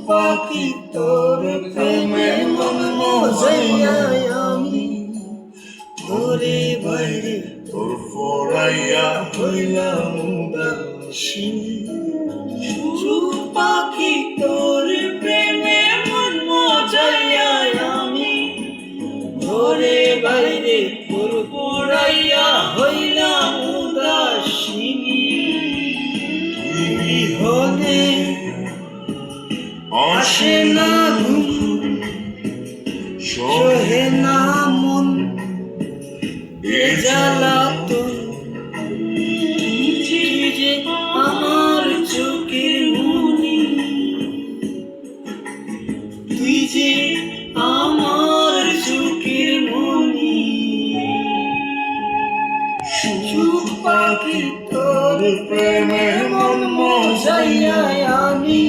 পাখি তোর প্রেমে মন মজাইয়া আমি ঘরে বাইরে তোর পড়াইয়া হইলাম উদাসী। সুখ পাখি তোর প্রেমে মন মজাইয়া আমি ঘরে বাইরে তোর পড়াইয়া হইলাম উদাসিনী। বিহনে আসে না ঘুম, সহে না মন এ জ্বালাতন। তুই যে আমার চোখের মনি, তুই যে আমার চোখের মনি। সুখ পাখি তোর প্রেমে মন মজাইয়া আমি